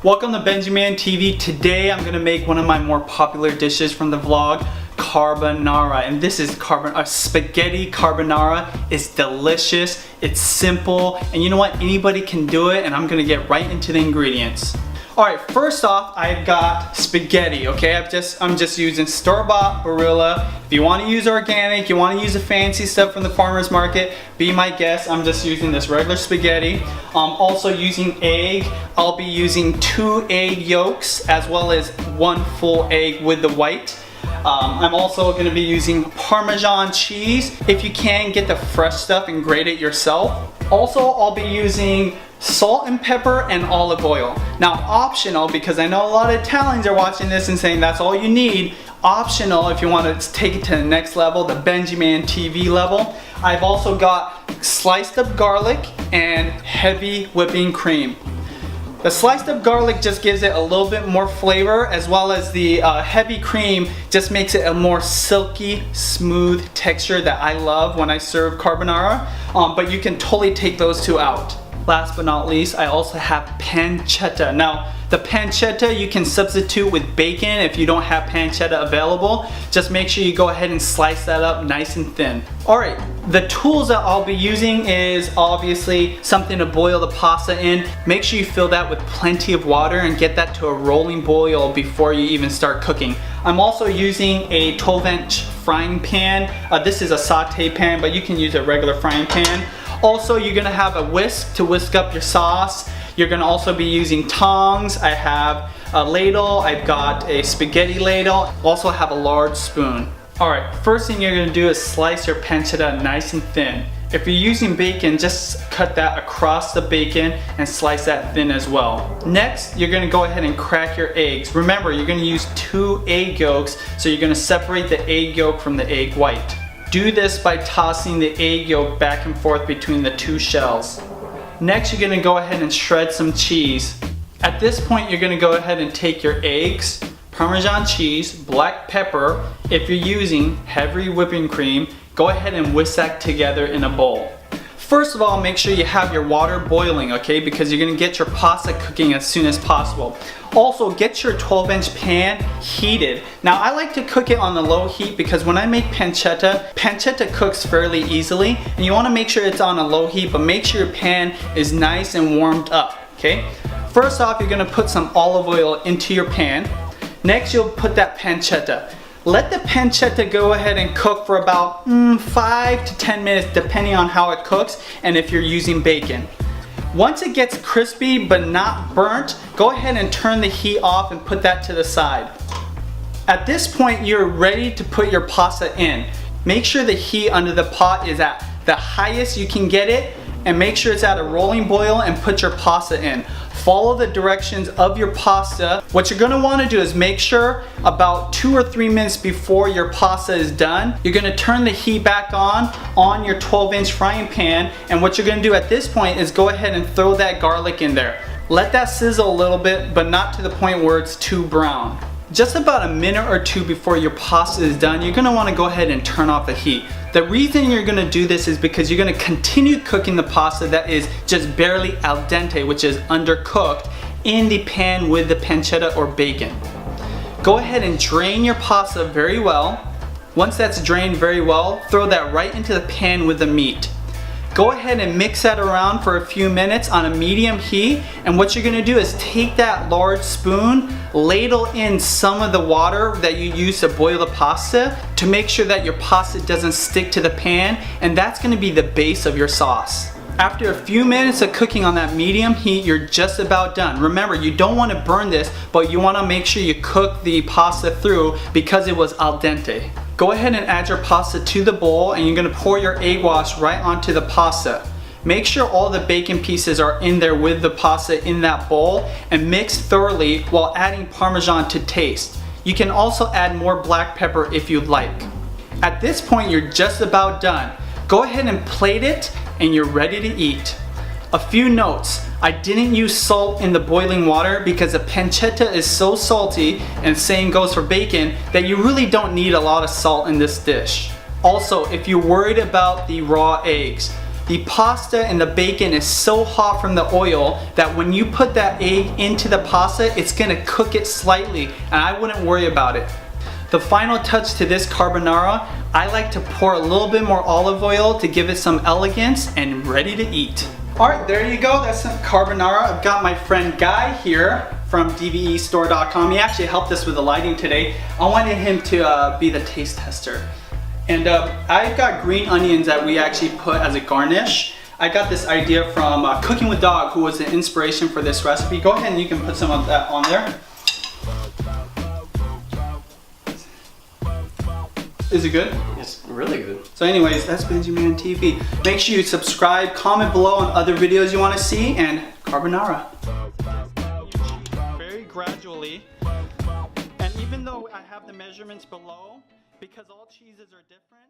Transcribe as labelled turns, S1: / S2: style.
S1: Welcome to BenjiManTV. Today I'm going to make one of my more popular dishes from the vlog, carbonara. And this is spaghetti carbonara. It's delicious, it's simple, and you know what? Anybody can do it, and I'm going to get right into the ingredients. Alright, first off, I've got spaghetti, okay? I'm just using store-bought Barilla. If you want to use organic, you want to use the fancy stuff from the farmer's market, be my guest. I'm just using this regular spaghetti. Also using egg. I'll be using 2 egg yolks as well as 1 full egg with the white. I'm also going to be using Parmesan cheese. If you can, get the fresh stuff and grate it yourself. Also, I'll be using salt and pepper and olive oil. Now optional, because I know a lot of Italians are watching this and saying that's all you need. Optional if you want to take it to the next level, the BenjiManTV level. I've also got sliced up garlic and heavy whipping cream. The sliced up garlic just gives it a little bit more flavor, as well as the heavy cream just makes it a more silky, smooth texture that I love when I serve carbonara. But you can totally take those two out. Last but not least, I also have pancetta. Now, the pancetta you can substitute with bacon if you don't have pancetta available. Just make sure you go ahead and slice that up nice and thin. Alright, the tools that I'll be using is obviously something to boil the pasta in. Make sure you fill that with plenty of water and get that to a rolling boil before you even start cooking. I'm also using a 12-inch frying pan. This is a saute pan, but you can use a regular frying pan. Also, you're gonna have a whisk to whisk up your sauce. You're gonna also be using tongs. I have a ladle. I've got a spaghetti ladle. Also have a large spoon. Alright, first thing you're gonna do is slice your pancetta nice and thin. If you're using bacon, just cut that across the bacon and slice that thin as well. Next, you're gonna go ahead and crack your eggs. Remember, you're gonna use 2 egg yolks, so you're gonna separate the egg yolk from the egg white. Do this by tossing the egg yolk back and forth between the 2 shells. Next, you're gonna go ahead and shred some cheese. At this point, you're gonna go ahead and take your eggs, Parmesan cheese, black pepper. If you're using heavy whipping cream, go ahead and whisk that together in a bowl. First of all, make sure you have your water boiling, okay? Because you're gonna get your pasta cooking as soon as possible. Also, get your 12-inch pan heated. Now, I like to cook it on the low heat because when I make pancetta cooks fairly easily, and you wanna make sure it's on a low heat, but make sure your pan is nice and warmed up, okay? First off, you're gonna put some olive oil into your pan. Next, you'll put that pancetta. Let the pancetta go ahead and cook for about 5 to 10 minutes depending on how it cooks and if you're using bacon. Once it gets crispy but not burnt, go ahead and turn the heat off and put that to the side. At this point, you're ready to put your pasta in. Make sure the heat under the pot is at the highest you can get it, and make sure it's at a rolling boil and put your pasta in. Follow the directions of your pasta. What you're gonna wanna do is make sure about 2 or 3 minutes before your pasta is done, you're gonna turn the heat back on your 12-inch frying pan, and what you're gonna do at this point is go ahead and throw that garlic in there. Let that sizzle a little bit, but not to the point where it's too brown. Just about a minute or 2 before your pasta is done, you're gonna wanna go ahead and turn off the heat. The reason you're gonna do this is because you're gonna continue cooking the pasta that is just barely al dente, which is undercooked, in the pan with the pancetta or bacon. Go ahead and drain your pasta very well. Once that's drained very well, throw that right into the pan with the meat. Go ahead and mix that around for a few minutes on a medium heat, and what you're gonna do is take that large spoon, ladle in some of the water that you use to boil the pasta to make sure that your pasta doesn't stick to the pan, and that's gonna be the base of your sauce. After a few minutes of cooking on that medium heat, you're just about done. Remember, you don't want to burn this, but you want to make sure you cook the pasta through because it was al dente. Go ahead and add your pasta to the bowl, and you're gonna pour your egg wash right onto the pasta. Make sure all the bacon pieces are in there with the pasta in that bowl, and mix thoroughly while adding Parmesan to taste. You can also add more black pepper if you'd like. At this point, you're just about done. Go ahead and plate it, and you're ready to eat. A few notes. I didn't use salt in the boiling water because the pancetta is so salty, and same goes for bacon, that you really don't need a lot of salt in this dish. Also, if you're worried about the raw eggs, the pasta and the bacon is so hot from the oil that when you put that egg into the pasta, it's gonna cook it slightly, and I wouldn't worry about it. The final touch to this carbonara, I like to pour a little bit more olive oil to give it some elegance, and ready to eat. Alright, there you go, that's some carbonara. I've got my friend Guy here from dvestore.com. He actually helped us with the lighting today. I wanted him to be the taste tester. And I've got green onions that we actually put as a garnish. I got this idea from Cooking with Dog, who was the inspiration for this recipe. Go ahead and you can put some of that on there. Is it good?
S2: It's really good.
S1: So anyways, that's BenjiManTV. Make sure you subscribe, comment below on other videos you want to see, and carbonara. Very gradually. And even though I have the measurements below, because all cheeses are different,